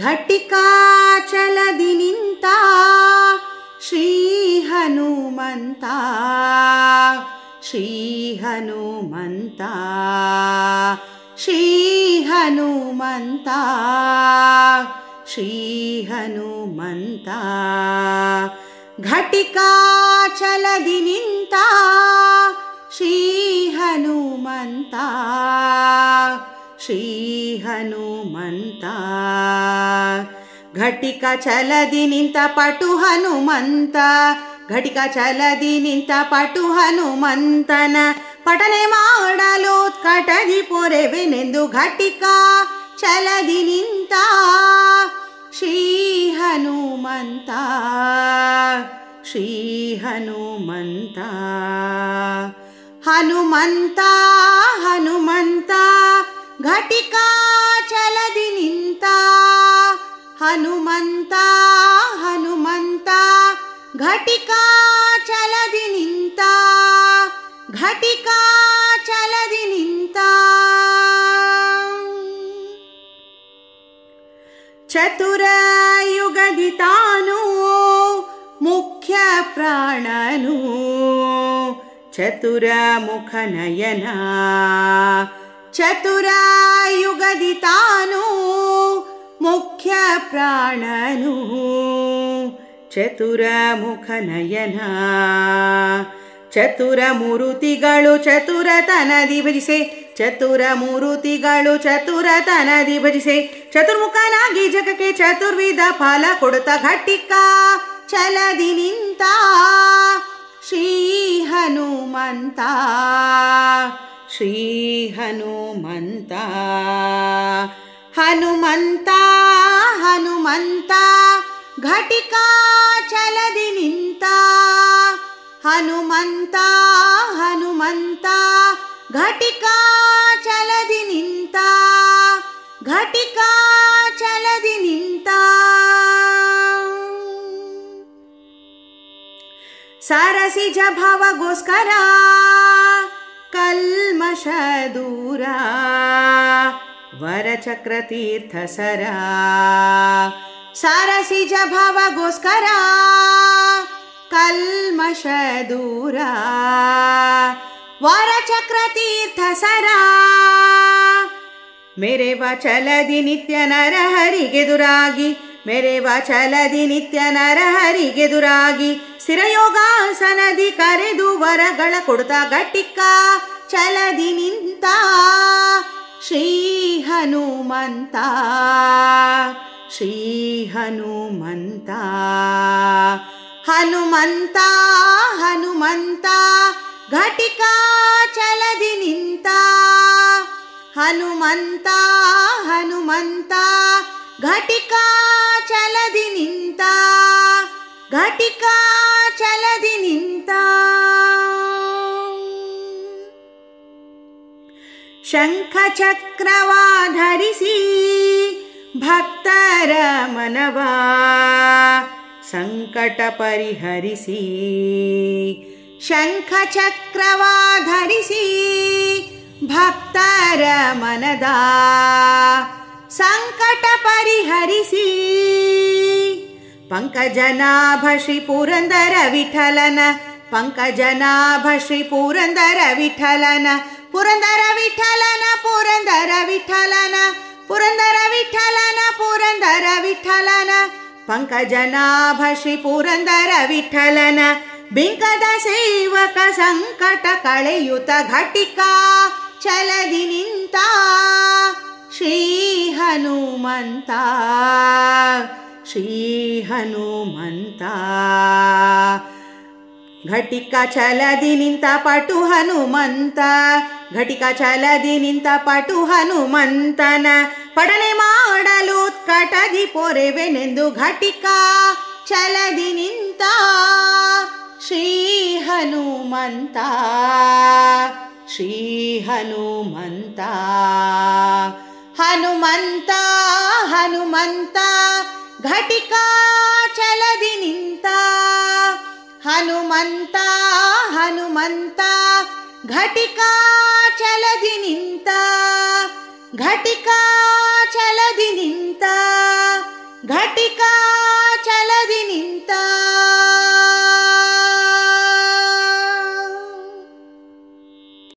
ಘಟಿಕಾಚಲದಿ ನಿಂತ ಶ್ರೀ ಹನುಮಂತ, ಶ್ರೀ ಹನುಮಂತ, ಶ್ರೀ ಹನುಮಂತ, ಶ್ರೀ ಹನುಮಂತ. ಘಟಿಕಾಚಲದಿ ನಿಂತ ಶ್ರೀ ಹನುಮಂತ, ಶ್ರೀ ಹನುಮಂತ. ಘಟಿಕ ಚಲದಿ ನಿಂತ ಪಟು ಹನುಮಂತ, ಘಟಿಕ ಚಲದಿ ನಿಂತ ಪಟು ಹನುಮಂತನ ಪಠನೆ ಮಾಡಲು ಉತ್ಕಟದಿ ಪೊರೆವೆನೆಂದು ಘಟಿಕ ಚಲದಿ ನಿಂತ ಶ್ರೀ ಹನುಮಂತ, ಶ್ರೀ ಹನುಮಂತ. ಹನುಮಂತ ಹನುಮಂತ ಘಟಿಕಾ ಚಲದಿ ನಿಂತ, ಹನುಮಂತ ಹನುಮಂತ ಘಟಿಕಾ ಚಲದಿ ನಿಂತ, ಘಟಿಕಾ ಚಲದಿ ನಿಂತ. ಚತುರ ಯುಗದಿ ತಾನು ಮುಖ್ಯ ಪ್ರಾಣನು, ಚತುರ ಮುಖ ನಯನ. ಚತುರ ಯುಗದಿ ತಾನು ಮುಖ್ಯ ಪ್ರಾಣನು, ಚತುರ ಮುಖ ನಯನ. ಚತುರ ಮೂರುತಿಗಳು ಚತುರತನದಿ ಭಜಿಸೆ, ಚತುರ ಮೂರುತಿಗಳು ಚತುರತನದಿ ಭಜಿಸೆ. ಚತುರ್ಮುಖನಾಗಿ ಜಗಕ್ಕೆ ಚತುರ್ವಿಧ ಫಲ ಕೊಡುತ್ತ ಘಟಿಕಾ ಚಲದಿ ನಿಂತ ಶ್ರೀ ಹನುಮಂತ, ಶ್ರೀ ಹನುಮಂತ. ಹನುಮಂತ ಹನುಮಂತ ಘಟಿಕಾ ಚಲದಿ ನಿಂತ, ಹನುಮಂತ ಹನುಮಂತ ಘಟಿಕಾ ಚಲದಿ ನಿಂತ, ಘಟಿಕಾ ಚಲದಿ ನಿಂತ. ಸರಸಿಜ ಭವಗೋಸ್ಕರ ಕಲ್ಮಷ ದೂರ, ವರಚಕ್ರ ತೀರ್ಥ ಸರ. ಸರಸಿಜ ಭವಗೋಸ್ಕರ ಕಲ್ಮಷ ದೂರ, ವರಚಕ್ರ ತೀರ್ಥ ಸರ. ಮೆರೆವ ಚಲದಿ ನಿತ್ಯ ನರಹರಿಗೆದುರಾಗಿ, ಮೆರೆವ ಚಲದಿ ನಿತ್ಯ ನರಹರಿಗೆದುರಾಗಿ. ಸ್ಥಿರಯೋಗಾಸನದಿ ಕರೆದು ವರಗಳ ಕೊಡುತ್ತಾ ಘಟಿಕಾ ಚಲದಿ ನಿಂತ ಶ್ರೀ ಹನುಮಂತ, ಶ್ರೀ ಹನುಮಂತ. ಹನುಮಂತ ಹನುಮಂತ ಘಟಿಕಾ ಚಲದಿ ನಿಂತ, ಹನುಮಂತ ಹನುಮಂತ ಘಟಿಕಾ ಚಲದಿ ನಿಂತ, ಘಟಿಕಾ ಚಲದಿ ನಿಂತ. ಶಂಖ ಚಕ್ರವಾಧರಿಸಿ ಭಕ್ತರ ಮನವ ಸಂಕಟ ಪರಿಹರಿಸಿ. ಶಂಖ ಚಕ್ರವಾಧರಿಸಿ ಭಕ್ತರ ಮನದ ಸಂಕಟ ಪರಿಹರಿಸಿ. ಪಂಕಜನಾಭ ಶ್ರೀ ಪುರಂದರ ವಿಠಲನ, ಪಂಕಜನಾಭ ಶ್ರೀ ಪುರಂದರ ವಿಠಲನ, ಪುರಂದರ ವಿಠಲನ, ಪುರಂದರ ವಿಠಲನ, ಪುರಂದರ ವಿಠಲನ, ಪುರಂದರ ವಿಠಲನ. ಪಂಕಜನಾಭ ಶ್ರೀ ಪುರಂದರ ವಿಠಲನ ಬಿಂಕದ ಸೇವಕ ಸಂಕಟ ಕಳೆಯುತ ಘಟಿಕಾ ಚಲದಿ ನಿಂತ ಶ್ರೀ ಹನುಮಂತ, ಶ್ರೀ ಹನುಮಂತ. ಘಟಿಕಾ ಚಲದಿ ನಿಂತ ಪಟು ಹನುಮಂತ, ಘಟಿಕಾ ಚಲದಿ ನಿಂತ ಪಟು ಹನುಮಂತನ ಪಠನೆ ಮಾಡಲು ಉತ್ಕಟದಿ ಪೊರೆವೆನೆಂದು ಘಟಿಕಾ ಚಲದಿ ನಿಂತ ಶ್ರೀ ಹನುಮಂತ, ಶ್ರೀ ಹನುಮಂತ. ಹನುಮಂತ ಹನುಮಂತ ಘಟಿಕಾ ಚಲದಿ ನಿಂತ, ಹನುಮಂತ ಹನುಮಂತ ಘಟಿಕಾ ಚಲದಿ ನಿಂತ, ಘಟಿಕಾ ಛಲದಿ ನಿಂತ ಘಟಿಕಾ